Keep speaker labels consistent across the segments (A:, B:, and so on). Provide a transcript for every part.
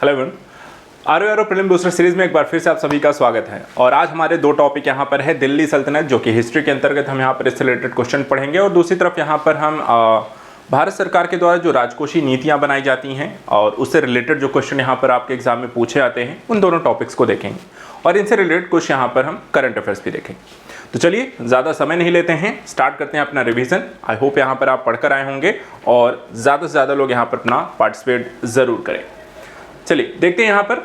A: Hello everyone, RO prelim booster series में एक बार फिर से आप सभी का स्वागत है। और आज हमारे दो टॉपिक यहाँ पर है दिल्ली सल्तनत, जो कि हिस्ट्री के अंतर्गत हम यहाँ पर इससे रिलेटेड क्वेश्चन पढ़ेंगे, और दूसरी तरफ यहाँ पर हम भारत सरकार के द्वारा जो राजकोषीय नीतियाँ बनाई जाती हैं और उससे रिलेटेड जो क्वेश्चन यहाँ पर आपके एग्जाम में पूछे आते हैं उन दोनों टॉपिक्स को देखेंगे, और इनसे रिलेटेड कुछ यहाँ पर हम करंट अफेयर्स भी देखेंगे। तो चलिए ज़्यादा समय नहीं लेते हैं, स्टार्ट करते हैं अपना रिवीजन। आई होप यहाँ पर आप पढ़कर आए होंगे और ज़्यादा से ज़्यादा लोग यहाँ पर अपना पार्टिसिपेट ज़रूर करें। चलिए देखते हैं यहाँ पर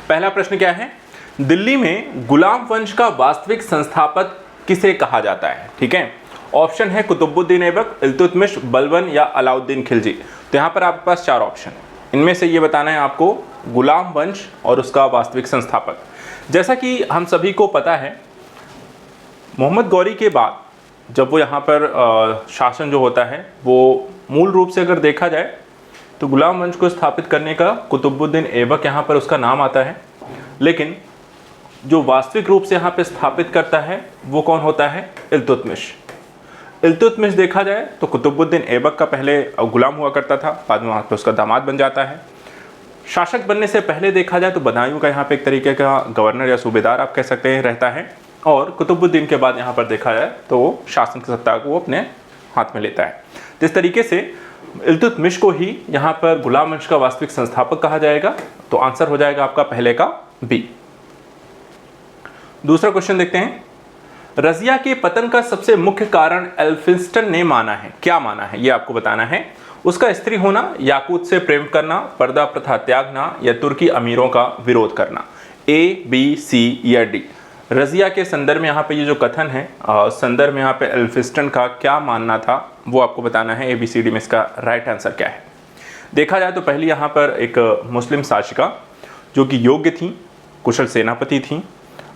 A: पहला प्रश्न क्या है। दिल्ली में गुलाम वंश का वास्तविक संस्थापक किसे कहा जाता है? ठीक है, ऑप्शन है कुतुबुद्दीन ऐबक, इल्तुतमिश, बलबन या अलाउद्दीन खिलजी। तो यहाँ पर आपके पास चार ऑप्शन है, इनमें से ये बताना है आपको गुलाम वंश और उसका वास्तविक संस्थापक। जैसा कि हम सभी को पता है, मोहम्मद गौरी के बाद जब वो यहाँ पर शासन जो होता है वो मूल रूप से अगर देखा जाए तो गुलाम वंश को स्थापित करने का कुतुबुद्दीन ऐबक यहाँ पर उसका नाम आता है, लेकिन जो वास्तविक रूप से यहाँ पे स्थापित करता है वो कौन होता है? इल्तुतमिश। इल्तुतमिश देखा जाए तो कुतुबुद्दीन ऐबक का पहले गुलाम हुआ करता था, बाद में वहाँ पर उसका दामाद बन जाता है। शासक बनने से पहले देखा जाए तो बदायूं का यहाँ पे एक तरीके का गवर्नर या सूबेदार आप कह सकते हैं रहता है, और कुतुबुद्दीन के बाद यहाँ पर देखा जाए तो वो शासन की सत्ता को वो अपने हाथ में लेता है। तो इस तरीके से इल्तुतमिश को ही यहाँ पर गुलाम वंश का वास्तविक संस्थापक कहा जाएगा। तो आंसर हो जाएगा आपका पहले का बी। दूसरा क्वेश्चन देखते हैं। रजिया के पतन का सबसे मुख्य कारण एल्फिंस्टन ने माना है, क्या माना है ये आपको बताना है। उसका स्त्री होना, याकूत से प्रेम करना, पर्दा प्रथा त्यागना या तुर्की अमीरों का विरोध करना। ए, बी, सी या डी। रजिया के संदर्भ में यहाँ पे ये जो कथन है, संदर्भ में यहाँ पे एल्फिंस्टन का क्या मानना था वो आपको बताना है। ABCD में इसका राइट आंसर क्या है। देखा जाए तो पहली यहाँ पर एक मुस्लिम शासिका जो कि योग्य थी, कुशल सेनापति थी।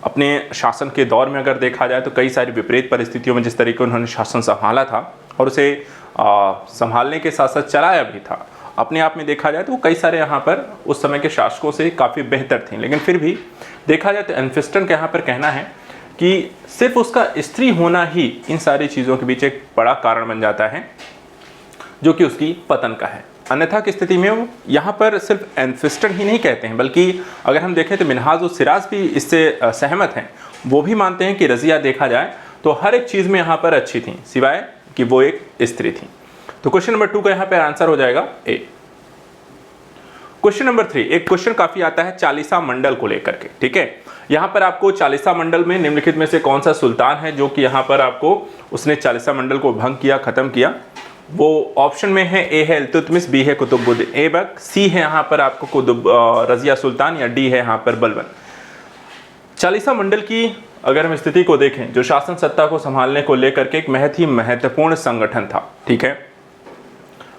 A: अपने शासन के दौर में अगर देखा जाए तो कई सारी विपरीत परिस्थितियों में जिस तरीके उन्होंने शासन संभाला था और उसे संभालने के साथ साथ चलाया भी था, अपने आप में देखा जाए तो वो कई सारे यहाँ पर उस समय के शासकों से काफ़ी बेहतर थी। लेकिन फिर भी देखा जाए तो एल्फिंस्टन का यहाँ पर कहना है कि सिर्फ उसका स्त्री होना ही इन सारी चीज़ों के बीच एक बड़ा कारण बन जाता है जो कि उसकी पतन का है। अन्यथा की स्थिति में वो यहाँ पर सिर्फ एल्फिंस्टन ही नहीं कहते हैं, बल्कि अगर हम देखें तो मिन्हाज और सिराज भी इससे सहमत हैं। वो भी मानते हैं कि रजिया देखा जाए तो हर एक चीज़ में यहाँ पर अच्छी थी, सिवाय कि वो एक स्त्री थी। तो क्वेश्चन नंबर 2 का यहाँ पर आंसर हो जाएगा ए। क्वेश्चन नंबर 3, एक क्वेश्चन काफ़ी आता है चालीसा मंडल को लेकर के। ठीक है, यहाँ पर आपको चालीसा मंडल में निम्नलिखित में से कौन सा सुल्तान है जो कि यहाँ पर आपको उसने चालीसा मंडल को भंग किया, खत्म किया। वो ऑप्शन में है, ए है इल्तुतमिश, बी है कुतुबुद्दीन ऐबक, सी है यहाँ पर आपको रजिया सुल्तान, या डी है यहाँ पर बलबन। चालीसा मंडल की अगर हम स्थिति को देखें, जो शासन सत्ता को संभालने को लेकर के एक बहुत ही महत्वपूर्ण संगठन था। ठीक है,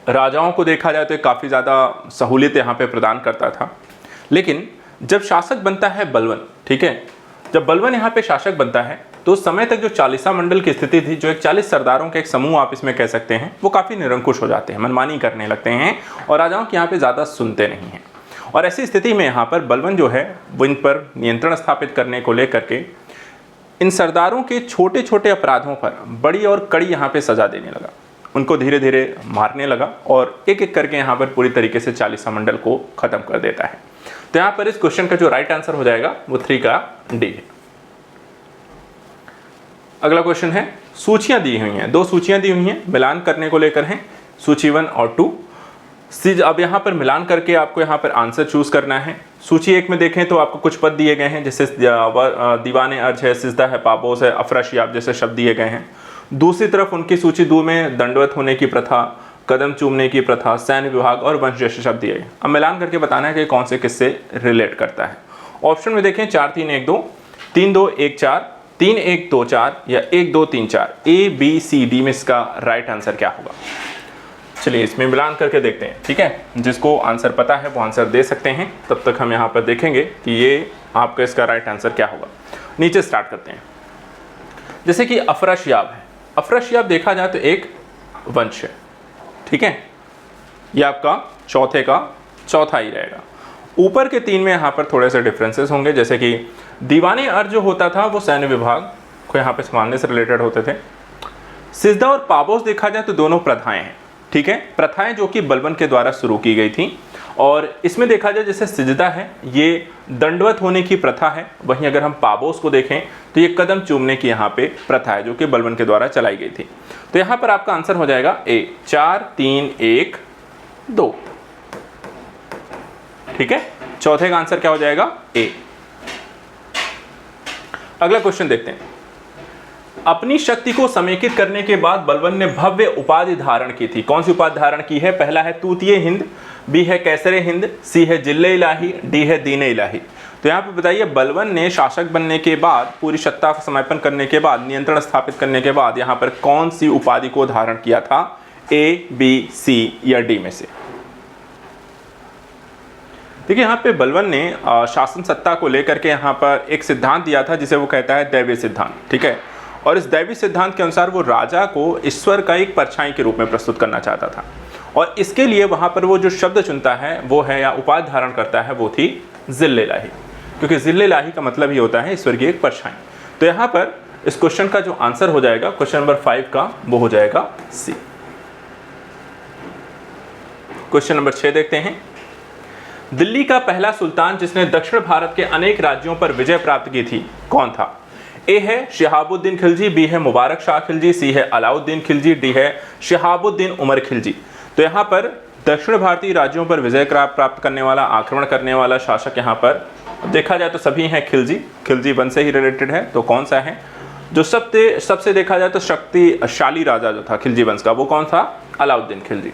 A: राजाओं को देखा जाए तो काफ़ी ज़्यादा सहूलियत यहाँ पे प्रदान करता था। लेकिन जब शासक बनता है बलबन, ठीक है, जब बलबन यहाँ पे शासक बनता है तो उस समय तक जो चालीसा मंडल की स्थिति थी, जो एक 40 सरदारों के एक समूह आप इसमें कह सकते हैं, वो काफ़ी निरंकुश हो जाते हैं, मनमानी करने लगते हैं और राजाओं के यहाँ पे ज़्यादा सुनते नहीं हैं। और ऐसी स्थिति में यहाँ पर बलबन जो है वो इन पर नियंत्रण स्थापित करने को लेकर के इन सरदारों के छोटे छोटे अपराधों पर बड़ी और कड़ी यहाँ पर सजा देने लगा, उनको धीरे धीरे मारने लगा और एक एक करके यहाँ पर पूरी तरीके से चालीसा मंडल को ख़त्म कर देता है। तो यहाँ पर इस क्वेश्चन का जो राइट आंसर हो जाएगा वो 3 का डी है। अगला क्वेश्चन है, सूचियाँ दी हुई हैं, 2 सूचियाँ दी हुई हैं, मिलान करने को लेकर हैं, सूची 1 और 2। अब यहाँ पर मिलान करके आपको यहाँ पर आंसर चूज करना है। सूची 1 में देखें तो आपको कुछ पद दिए गए हैं, जैसे दीवाने अर्ज है, सिजदा है, पापोस है, अफराशियाब जैसे शब्द दिए गए हैं। दूसरी तरफ उनकी सूची 2 में दंडवत होने की प्रथा, कदम चूमने की प्रथा, सैन्य विभाग और वंश जैसे शब्द दिए गए। अब मिलान करके बताना है कि कौन से किससे रिलेट करता है। ऑप्शन में देखें 4 3 1 2, 3 2 1 4, 3 1 2 4 या 1 2 3 4। ABCD में इसका राइट आंसर क्या होगा? चलिए इसमें मिलान करके देखते हैं। ठीक है, जिसको आंसर पता है वो आंसर दे सकते हैं, तब तक हम यहाँ पर देखेंगे कि ये आपका इसका राइट आंसर क्या होगा। नीचे स्टार्ट करते हैं। जैसे कि अफराशियाब है, अफराशियाब देखा जाए तो एक वंश है। ठीक है, ये आपका चौथे का चौथा ही रहेगा। ऊपर के 3 में यहाँ पर थोड़े से डिफरेंसेस होंगे, जैसे कि दीवाने अर्ज जो होता था वो सैन्य विभाग को यहाँ पे संभालने से रिलेटेड होते थे। सिजदा और पापोस देखा जाए तो दोनों प्रथाएं हैं। ठीक है, प्रथाएं जो कि बलबन के द्वारा शुरू की गई थी और इसमें देखा जाए जैसे सिजदा है ये दंडवत होने की प्रथा है, वहीं अगर हम पाबोस को देखें तो ये कदम चूमने की यहाँ पे प्रथा है जो कि बलबन के द्वारा चलाई गई थी। तो यहाँ पर आपका आंसर हो जाएगा ए 4 3 1 2। ठीक है, चौथे का आंसर क्या हो जाएगा ए। अगला क्वेश्चन देखते हैं। अपनी शक्ति को समेकित करने के बाद बलबन ने भव्य उपाधि धारण की थी। कौन सी उपाधि धारण की है? पहला है तूतीय हिंद, बी है कैसरे हिंद, सी है जिल्ले इलाही, डी है दीन इलाही। तो यहाँ पे बताइए बलबन ने शासक बनने के बाद, पूरी सत्ता का समापन करने के बाद, नियंत्रण स्थापित करने के बाद यहाँ पर कौन सी उपाधि को धारण किया था? ए, बी, सी या डी में से? देखिए यहाँ पे बलबन ने शासन सत्ता को लेकर के यहाँ पर एक सिद्धांत दिया था जिसे वो कहता है दैवीय सिद्धांत। ठीक है, और इस दैवीय सिद्धांत के अनुसार वो राजा को ईश्वर का एक परछाई के रूप में प्रस्तुत करना चाहता था, और इसके लिए वहाँ पर वो जो शब्द चुनता है वो है या उपाधि धारण करता है वो थी जिल्ले इलाही, क्योंकि जिल्ले इलाही का मतलब ही होता है ईश्वर की एक परछाई। तो यहाँ पर इस क्वेश्चन का जो आंसर हो जाएगा क्वेश्चन नंबर 5 का, वो हो जाएगा सी। क्वेश्चन नंबर 6 देखते हैं। दिल्ली का पहला सुल्तान जिसने दक्षिण भारत के अनेक राज्यों पर विजय प्राप्त की थी कौन था? ए है शिहाबुद्दीन खिलजी, बी है मुबारक शाह खिलजी, सी है अलाउद्दीन खिलजी, डी है शिहाबुद्दीन उमर खिलजी। तो यहाँ पर दक्षिण भारतीय राज्यों पर विजय प्राप्त करने वाला, आक्रमण करने वाला शासक यहाँ पर देखा जाए तो सभी हैं खिलजी, खिलजी वंश से ही रिलेटेड है। तो कौन सा है? जो सबसे देखा जाए तो शक्तिशाली राजा जो था खिलजी वंश का, वो कौन था? अलाउद्दीन खिलजी।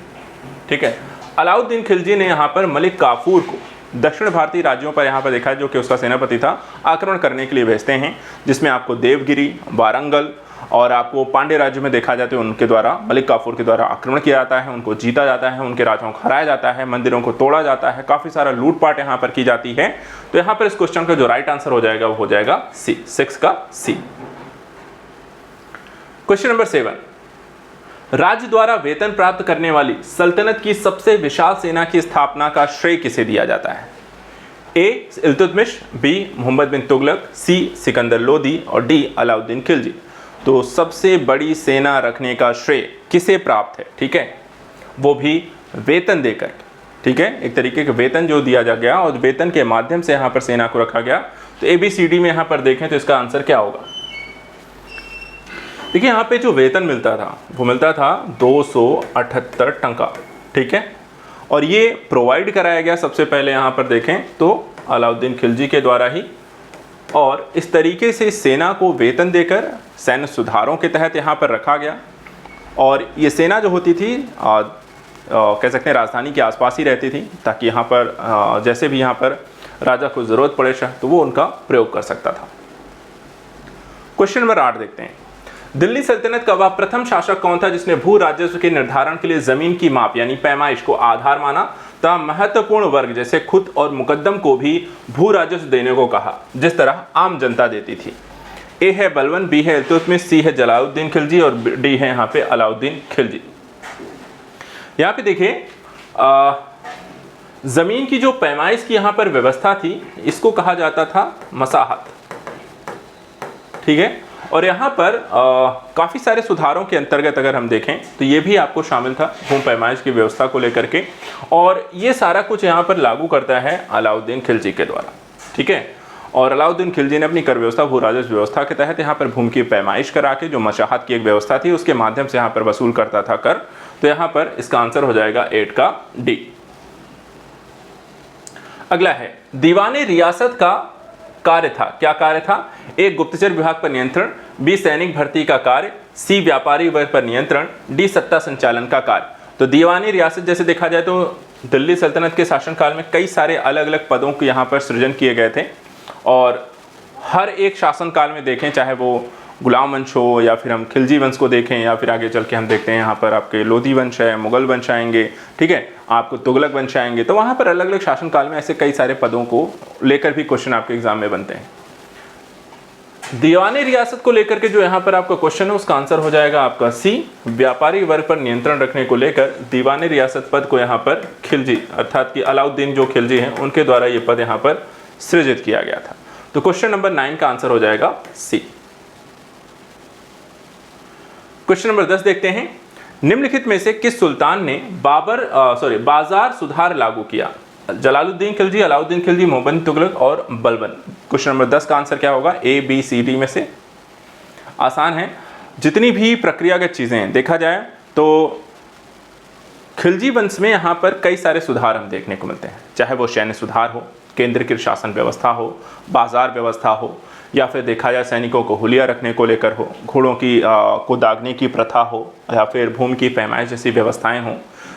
A: ठीक है, अलाउद्दीन खिलजी ने यहाँ पर मलिक काफूर को दक्षिण भारतीय राज्यों पर यहाँ पर देखा है, जो कि उसका सेनापति था, आक्रमण करने के लिए भेजते हैं, जिसमें आपको देवगिरी, वारंगल और आपको पांड्य राज्य में देखा जाए तो उनके द्वारा, मलिक काफूर के द्वारा आक्रमण किया जाता है, उनको जीता जाता है, उनके राजाओं को हराया जाता है, मंदिरों को तोड़ा जाता है, काफ़ी सारा लूटपाट यहाँ पर की जाती है। तो यहाँ पर इस क्वेश्चन का जो राइट आंसर हो जाएगा वो हो जाएगा सी, 6 का सी। Question number 7। राज्य द्वारा वेतन प्राप्त करने वाली सल्तनत की सबसे विशाल सेना की स्थापना का श्रेय किसे दिया जाता है? ए इल्तुतमिश, बी मोहम्मद बिन तुगलक, सी सिकंदर लोदी और डी अलाउद्दीन खिलजी। तो सबसे बड़ी सेना रखने का श्रेय किसे प्राप्त है? ठीक है, वो भी वेतन देकर। ठीक है, एक तरीके का वेतन जो दिया जा गया और वेतन के माध्यम से यहाँ पर सेना को रखा गया। तो ABCD में यहाँ पर देखें तो इसका आंसर क्या होगा? देखिए यहाँ पे जो वेतन मिलता था वो मिलता था 278 टंका। ठीक है, और ये प्रोवाइड कराया गया सबसे पहले यहाँ पर देखें तो अलाउद्दीन खिलजी के द्वारा ही, और इस तरीके से सेना को वेतन देकर सैन्य सुधारों के तहत यहाँ पर रखा गया। और ये सेना जो होती थी कह सकते हैं राजधानी के आसपास ही रहती थी, ताकि यहाँ पर जैसे भी यहाँ पर राजा को ज़रूरत पड़े तो वो उनका प्रयोग कर सकता था। क्वेश्चन नंबर 8 देखते हैं। दिल्ली सल्तनत का वह प्रथम शासक कौन था जिसने भू राजस्व के निर्धारण के लिए जमीन की माप यानी पैमाइश को आधार माना तथा महत्वपूर्ण वर्ग जैसे खुद और मुकद्दम को भी भू राजस्व देने को कहा, जिस तरह आम जनता देती थी? ए है बलबन, बी है इल्तुतमिश, सी है जलालुद्दीन खिलजी और डी है यहाँ पे अलाउद्दीन खिलजी। यहाँ पे देखिए जमीन की जो पैमाइश की यहाँ पर व्यवस्था थी इसको कहा जाता था मसाहत। ठीक है, और यहाँ पर काफ़ी सारे सुधारों के अंतर्गत अगर हम देखें तो ये भी आपको शामिल था भूमि पैमाइश की व्यवस्था को लेकर के, और ये सारा कुछ यहाँ पर लागू करता है अलाउद्दीन खिलजी के द्वारा। ठीक है, और अलाउद्दीन खिलजी ने अपनी कर व्यवस्था भू राजस्व व्यवस्था के तहत यहाँ पर भूमि की पैमाइश करा के जो मशाहत की एक व्यवस्था थी उसके माध्यम से यहाँ पर वसूल करता था कर। तो यहाँ पर इसका आंसर हो जाएगा 8 का डी। अगला है दीवाने रियासत का कार्य था, क्या कार्य था? ए गुप्तचर विभाग पर नियंत्रण, बी सैनिक भर्ती का कार्य, सी व्यापारी वर्ग पर नियंत्रण, डी सत्ता संचालन का कार्य। तो दीवानी रियासत जैसे देखा जाए तो दिल्ली सल्तनत के शासनकाल में कई सारे अलग अलग पदों के यहाँ पर सृजन किए गए थे, और हर एक शासनकाल में देखें चाहे वो गुलाम वंश हो या फिर हम खिलजी वंश को देखें या फिर आगे चल के हम देखते हैं यहाँ पर आपके लोधी वंश है, मुगल वंश आएंगे, ठीक है, आपको तुगलक वंश आएंगे, तो वहाँ पर अलग अलग शासनकाल में ऐसे कई सारे पदों को लेकर भी क्वेश्चन आपके एग्जाम में बनते हैं। दीवानी रियासत को लेकर के जो यहाँ पर आपका क्वेश्चन है उसका आंसर हो जाएगा आपका सी, व्यापारी वर्ग पर नियंत्रण रखने को लेकर दीवानी रियासत पद को यहाँ पर खिलजी अर्थात कि अलाउद्दीन जो खिलजी हैं उनके द्वारा ये पद यहाँ पर सृजित किया गया था। तो क्वेश्चन नंबर 9 का आंसर हो जाएगा सी। क्वेश्चन नंबर 10 देखते हैं। निम्नलिखित में से किस सुल्तान ने बाजार सुधार लागू किया? जलालुद्दीन खिलजी, अलाउद्दीन खिलजी, मोहम्मद तुगलक और बलबन। क्वेश्चन नंबर 10 का आंसर क्या होगा? ए, बी, सी, डी में से। आसान है। जितनी भी प्रक्रियागत चीज़ें हैं देखा जाए तो खिलजी वंश में यहाँ पर कई सारे सुधार हम देखने को मिलते हैं, चाहे वो सैन्य सुधार हो, केंद्रीकृत शासन व्यवस्था हो, बाजार व्यवस्था हो, या फिर देखा जाए सैनिकों को हुलिया रखने को लेकर हो, घोड़ों की को दागने की प्रथा हो, या फिर भूमि की पैमाइश जैसी व्यवस्थाएं हों।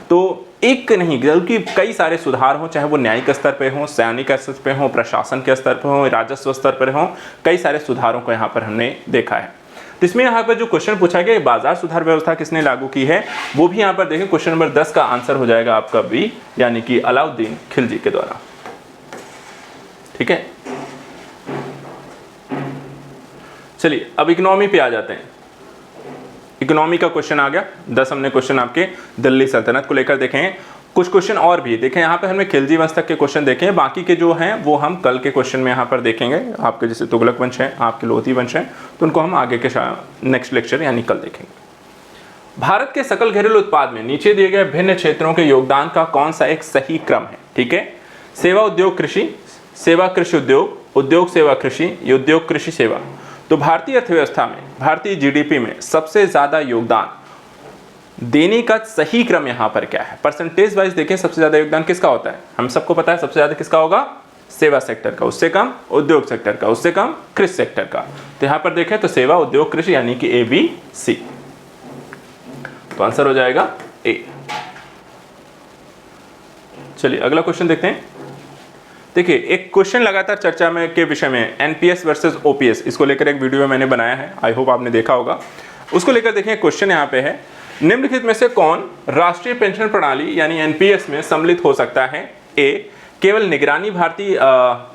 A: तो एक नहीं बल्कि कई सारे सुधार हों, चाहे वो न्यायिक स्तर पे हों, सैनिक स्तर पे हों, प्रशासन के स्तर पर हों, राजस्व स्तर पर हों, कई सारे सुधारों को यहाँ पर हमने देखा है। तो इसमें यहाँ पर जो क्वेश्चन पूछा गया, बाजार सुधार व्यवस्था किसने लागू की है, वो भी यहाँ पर देखें। क्वेश्चन नंबर 10 का आंसर हो जाएगा आपका बी, यानी कि अलाउद्दीन खिलजी के द्वारा। ठीक है, चलिए अब इकोनॉमी पे आ जाते हैं। इकोनॉमी का क्वेश्चन आ गया। 10 हमने क्वेश्चन आपके दिल्ली सल्तनत को लेकर देखे हैं। कुछ क्वेश्चन और भी देखें, यहाँ पे हमने खिलजी वंश तक के क्वेश्चन देखे हैं, बाकी के जो हैं वो हम कल के क्वेश्चन में यहाँ पर देखेंगे। आपके जैसे तुगलक वंश है, आपके लोधी वंश है, तो उनको हम आगे के नेक्स्ट लेक्चर यानी कल देखेंगे। भारत के सकल घरेलू उत्पाद में नीचे दिए गए भिन्न क्षेत्रों के योगदान का कौन सा एक सही क्रम है? ठीक है, सेवा उद्योग कृषि, सेवा कृषि उद्योग, उद्योग सेवा कृषि, उद्योग कृषि सेवा। तो भारतीय अर्थव्यवस्था में, भारतीय जीडीपी में सबसे ज्यादा योगदान देने का सही क्रम यहाँ पर क्या है? परसेंटेज वाइज देखें, सबसे ज्यादा योगदान किसका होता है? हम सबको पता है सबसे ज्यादा किसका होगा? सेवा सेक्टर का, उससे कम उद्योग सेक्टर का, उससे कम कृषि सेक्टर का। तो यहाँ पर देखें तो सेवा, उद्योग, कृषि यानी कि ए, बी, सी। तो आंसर हो जाएगा ए। चलिए अगला क्वेश्चन देखते हैं। देखिए एक क्वेश्चन लगातार चर्चा में के विषय में, एनपीएस वर्सेस ओपीएस, इसको लेकर एक वीडियो मैंने बनाया है, आई होप आपने देखा होगा। उसको लेकर देखें, क्वेश्चन यहाँ पे है, निम्नलिखित में से कौन राष्ट्रीय पेंशन प्रणाली यानी एनपीएस में सम्मिलित हो सकता है? ए, केवल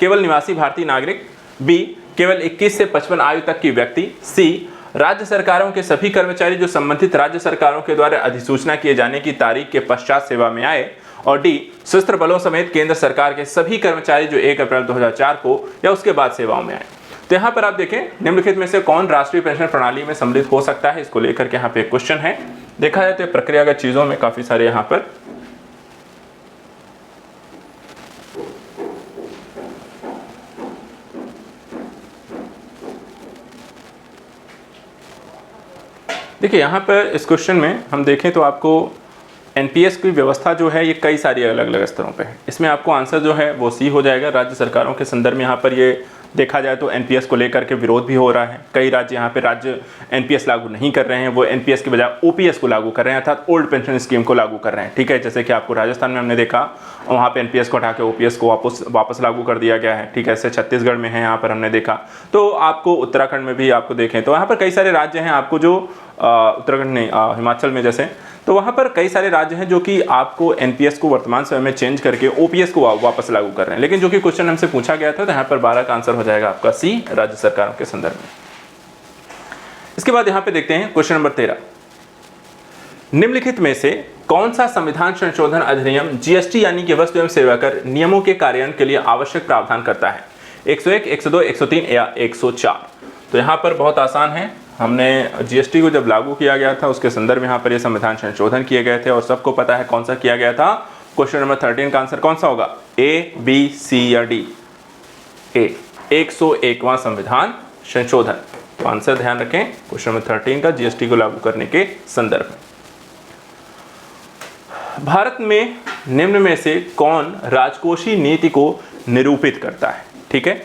A: केवल निवासी भारतीय नागरिक, बी, केवल 21 से 55 आयु तक की व्यक्ति, सी, राज्य सरकारों के सभी कर्मचारी जो संबंधित राज्य सरकारों के द्वारा अधिसूचना किए जाने की तारीख के पश्चात सेवा में आए, और डी, सशस्त्र बलों समेत केंद्र सरकार के सभी कर्मचारी जो 1 अप्रैल 2004 को या उसके बाद सेवाओं में आए। तो यहाँ पर आप देखें निम्नलिखित में से कौन राष्ट्रीय पेंशन प्रणाली में सम्मिलित हो सकता है, इसको लेकर के यहाँ पे एक क्वेश्चन है। देखा जाए तो प्रक्रियागत चीजों में काफी सारे यहाँ पर देखिए, यहाँ पर इस क्वेश्चन में हम देखें तो आपको एनपीएस की व्यवस्था जो है ये कई सारी अलग अलग स्तरों पे है। इसमें आपको आंसर जो है वो सी हो जाएगा। राज्य सरकारों के संदर्भ में यहाँ पर ये देखा जाए तो एनपीएस को लेकर के विरोध भी हो रहा है। कई राज्य यहाँ पे राज्य एनपीएस लागू नहीं कर रहे हैं, वो एनपीएस की बजाय ओपीएस को लागू कर रहे हैं, अर्थात ओल्ड पेंशन स्कीम को लागू कर रहे हैं। ठीक है, जैसे कि आपको राजस्थान में हमने देखा, वहाँ पे एनपीएस को हटा के ओपीएस को वापस लागू कर दिया गया है। ठीक है, ऐसे छत्तीसगढ़ में है, यहाँ पर हमने देखा। तो आपको उत्तराखंड में भी आपको देखें तो यहाँ पर कई सारे राज्य हैं, आपको जो उत्तराखंड नहीं हिमाचल में जैसे, तो वहाँ पर कई सारे राज्य हैं जो कि आपको एनपीएस को वर्तमान समय में चेंज करके ओपीएस को वापस लागू कर रहे हैं। लेकिन जो कि क्वेश्चन हमसे पूछा गया था, तो यहाँ पर 12 का आंसर हो जाएगा आपका सी, राज्य सरकारों के संदर्भ में। इसके बाद यहाँ पे देखते हैं क्वेश्चन नंबर 13। निम्नलिखित में से कौन सा संविधान संशोधन अधिनियम जीएसटी यानी कि वस्तु एवं सेवा कर नियमों के कार्यान्वयन के लिए आवश्यक प्रावधान करता है? 101, 102, 103 या 104? तो यहाँ पर बहुत आसान है। हमने जीएसटी को जब लागू किया गया था उसके संदर्भ में यहाँ पर ये संविधान संशोधन किए गए थे, और सबको पता है कौन सा किया गया था। क्वेश्चन नंबर 13 का आंसर कौन सा होगा? ए, बी, सी या डी? ए, 101वां संविधान संशोधन। तो आंसर ध्यान रखें क्वेश्चन नंबर 13 का, जीएसटी को लागू करने के संदर्भ में। भारत में निम्न में से कौन राजकोषीय नीति को निरूपित करता है? ठीक है,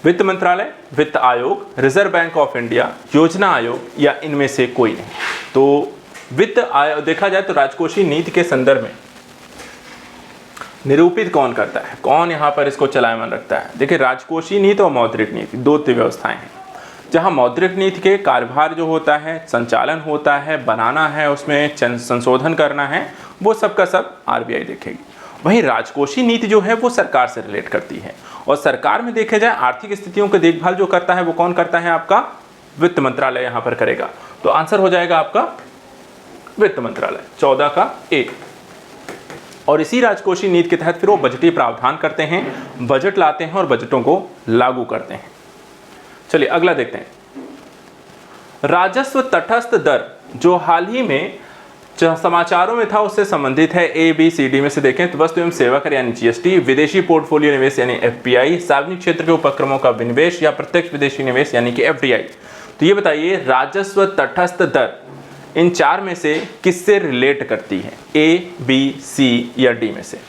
A: वित्त मंत्रालय, वित्त आयोग, रिजर्व बैंक ऑफ इंडिया, योजना आयोग या इनमें से कोई नहीं? तो वित्त आयोग देखा जाए तो राजकोषीय नीति के संदर्भ में निरूपित कौन करता है, कौन यहाँ पर इसको चलायमान रखता है? देखिए, राजकोषीय नीति और मौद्रिक नीति दो व्यवस्थाएं हैं। जहाँ मौद्रिक नीति के कार्यभार जो होता है, संचालन होता है, बनाना है, उसमें संशोधन करना है, वो सब का सब आरबीआई देखेगी। वहीं राजकोषीय नीति जो है वो सरकार से रिलेट करती है, और सरकार में देखे जाए आर्थिक स्थितियों की देखभाल जो करता है वो कौन करता है? आपका वित्त मंत्रालय यहाँ पर करेगा। तो आंसर हो जाएगा आपका वित्त मंत्रालय, 14 का ए। और इसी राजकोषीय नीति के तहत फिर वो बजटीय प्रावधान करते हैं, बजट लाते हैं और बजटों को लागू करते हैं। चलिए अगला देखते हैं। राजस्व तटस्थ दर जो हाल ही में समाचारों में था उससे संबंधित है, ए बी सी डी में से देखें तो वस्तु एवं सेवा कर यानी जीएसटी, विदेशी पोर्टफोलियो निवेश यानी एफपीआई, सार्वजनिक क्षेत्र के उपक्रमों का विनिवेश या प्रत्यक्ष विदेशी निवेश यानी कि एफडीआई। तो ये बताइए राजस्व तटस्थ दर इन चार में से किससे रिलेट करती है, ए बी सी या डी में से।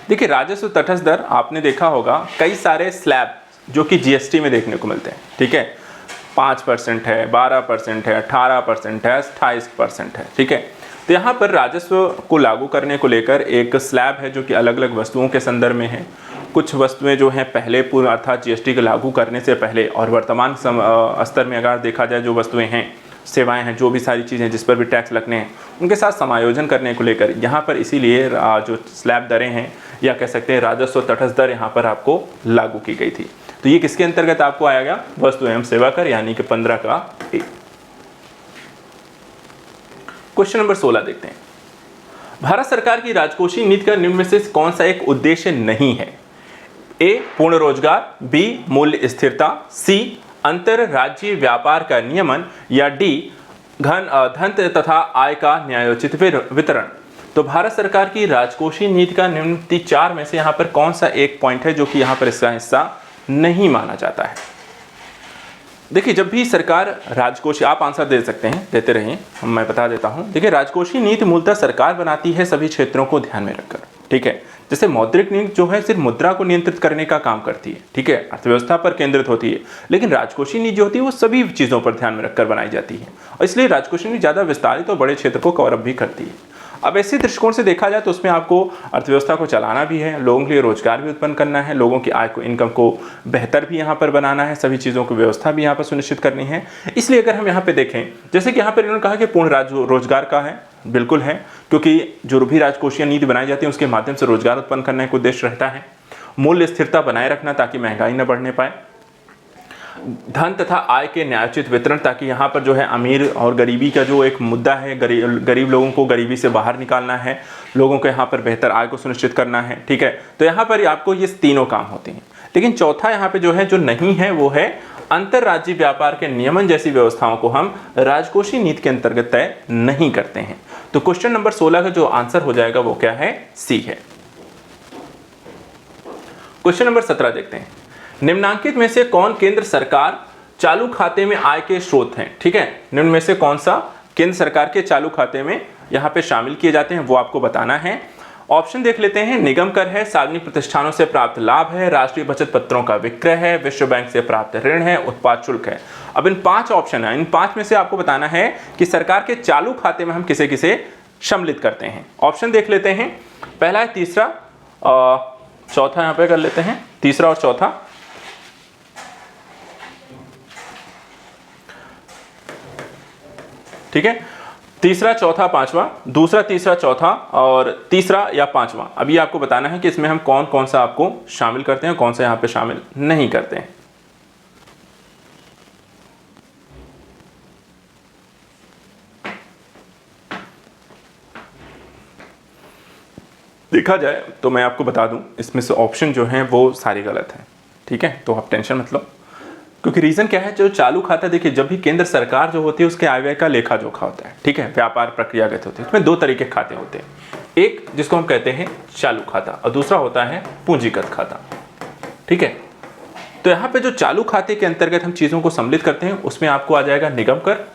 A: देखिए राजस्व तटस्थ दर आपने देखा होगा कई सारे स्लैब जो कि जीएसटी में देखने को मिलते हैं, ठीक है, 5% है, 12% है, 18% है, 28% है, ठीक है। तो यहाँ पर राजस्व को लागू करने को लेकर एक स्लैब है जो कि अलग अलग वस्तुओं के संदर्भ में है। कुछ वस्तुएं जो हैं पहले पूर्व अर्थात जीएसटी के लागू करने से पहले और वर्तमान स्तर में अगर देखा जाए जो वस्तुएं हैं, सेवाएं हैं, जो भी सारी चीज़ें जिस पर भी टैक्स लगने हैं उनके साथ समायोजन करने को लेकर यहाँ पर इसीलिए जो स्लैब दरें हैं या कह सकते हैं राजस्व तटस्थ दर यहाँ पर आपको लागू की गई थी। तो ये किसके अंतर्गत आपको आएगा, वस्तु एवं सेवा कर यानी कि 15 का ए। क्वेश्चन नंबर 16 देखते हैं। भारत सरकार की राजकोषीय नीति का निम्न में से कौन सा एक उद्देश्य नहीं है, ए पूर्ण रोजगार, बी मूल्य स्थिरता, सी अंतरराज्यीय व्यापार का नियमन या डी धन तथा आय का न्यायोचित वितरण। तो भारत सरकार की राजकोषीय नीति का निम्न चार में से यहाँ पर कौन सा एक पॉइंट है जो कि यहाँ पर इसका हिस्सा नहीं माना जाता है। देखिए जब भी सरकार राजकोषीय, आप आंसर दे सकते हैं, देते रहिए, मैं बता देता हूं। देखिए राजकोषीय नीति मूलतः सरकार बनाती है सभी क्षेत्रों को ध्यान में रखकर, ठीक है। जैसे मौद्रिक नीति जो है सिर्फ मुद्रा को नियंत्रित करने का काम करती है, ठीक है, अर्थव्यवस्था पर केंद्रित होती है, लेकिन राजकोषीय नीति जो होती है वो सभी चीज़ों पर ध्यान में रखकर बनाई जाती है और इसलिए राजकोषीय नीति ज़्यादा विस्तारित और बड़े क्षेत्र को कवर अप भी करती है। अब ऐसे दृष्टिकोण से देखा जाए तो उसमें आपको अर्थव्यवस्था को चलाना भी है, लोगों के लिए रोजगार भी उत्पन्न करना है, लोगों की आय को, इनकम को बेहतर भी यहाँ पर बनाना है, सभी चीज़ों की व्यवस्था भी यहाँ पर सुनिश्चित करनी है। इसलिए अगर हम यहाँ पे देखें, जैसे कि यहाँ पर इन्होंने कहा कि पूर्ण रोजगार का है, बिल्कुल है, क्योंकि जो भी राजकोषीय नीति बनाई जाती है उसके माध्यम से रोजगार उत्पन्न करने का उद्देश्य रहता है। मूल्य स्थिरता बनाए रखना ताकि महंगाई न बढ़ने पाए। धन तथा आय के न्यायोचित वितरण, ताकि यहाँ पर जो है अमीर और गरीबी का जो एक मुद्दा है, गरीब लोगों को गरीबी से बाहर निकालना है, लोगों को यहाँ पर बेहतर आय को सुनिश्चित करना है, ठीक है। तो यहाँ पर आपको ये तीनों काम होते हैं। लेकिन चौथा यहाँ पे जो है जो नहीं है वो है अंतरराज्यीय व्यापार के नियमन जैसी व्यवस्थाओं को हम राजकोषीय नीति के अंतर्गत तय नहीं करते हैं। तो क्वेश्चन नंबर 16 का जो आंसर हो जाएगा वो क्या है, सी है। क्वेश्चन नंबर 17 देखते हैं। निम्नांकित में से कौन केंद्र सरकार चालू खाते में आय के स्रोत हैं, ठीक है। निम्न में से कौन सा केंद्र सरकार के चालू खाते में यहाँ पे शामिल किए जाते हैं वो आपको बताना है। ऑप्शन देख लेते हैं। निगम कर है, सार्वजनिक प्रतिष्ठानों से प्राप्त लाभ है, राष्ट्रीय बचत पत्रों का विक्रय है, विश्व बैंक से प्राप्त ऋण है, उत्पाद शुल्क है। अब इन 5 ऑप्शन है, इन 5 में से आपको बताना है कि सरकार के चालू खाते में हम किसे किसे सम्मिलित करते हैं। ऑप्शन देख लेते हैं। पहला है तीसरा, चौथा यहाँ पे कर लेते हैं, तीसरा और चौथा। ठीक है, तीसरा चौथा पांचवा, दूसरा तीसरा चौथा और तीसरा या पांचवा। अभी आपको बताना है कि इसमें हम कौन कौन सा आपको शामिल करते हैं, कौन सा यहां पे शामिल नहीं करते हैं। देखा जाए तो मैं आपको बता दूं इसमें से ऑप्शन जो हैं वो सारी गलत हैं, ठीक है। तो आप टेंशन मत लो, क्योंकि रीजन क्या है, जो चालू खाता, देखिए जब भी केंद्र सरकार जो होती है उसके आय व्यय का लेखा जोखा होता है, ठीक है, व्यापार प्रक्रियागत होती है। इसमें 2 तरह के खाते होते हैं, एक जिसको हम कहते हैं चालू खाता और दूसरा होता है पूंजीगत खाता, ठीक है। तो यहाँ पे जो चालू खाते के अंतर्गत हम चीज़ों को सम्मिलित करते हैं उसमें आपको आ जाएगा निगम कर,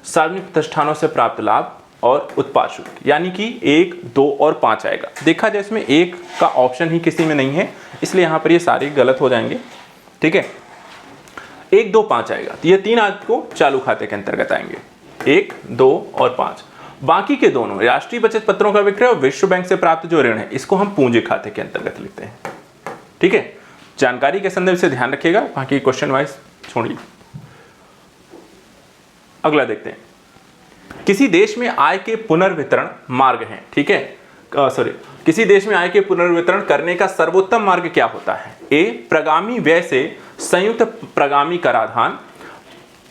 A: सार्वजनिक प्रतिष्ठानों से प्राप्त लाभ और उत्पाद शुल्क, यानी कि 1, 2 और 5 आएगा। देखा जाए इसमें 1 का ऑप्शन ही किसी में नहीं है, इसलिए यहाँ पर ये सारे गलत हो जाएंगे, ठीक है। 1, 2, 5 आएगा, तो ये 3 आपको चालू खाते के अंतर्गत आएंगे, 1, 2 और 5। बाकी के दोनों राष्ट्रीय बचत पत्रों का विक्रय और विश्व बैंक से प्राप्त जो ऋण है इसको हम पूंजी खाते के अंतर्गत लिखते हैं, ठीक है। जानकारी के संदर्भ से ध्यान रखिएगा, बाकी क्वेश्चन वाइज छोड़िए। अगला देखते हैं। किसी देश में आय के पुनर्वितरण मार्ग हैं, ठीक है, किसी देश में आय के पुनर्वितरण करने का सर्वोत्तम मार्ग क्या होता है। ए, प्रगामी व्यय से संयुक्त प्रगामी कराधान,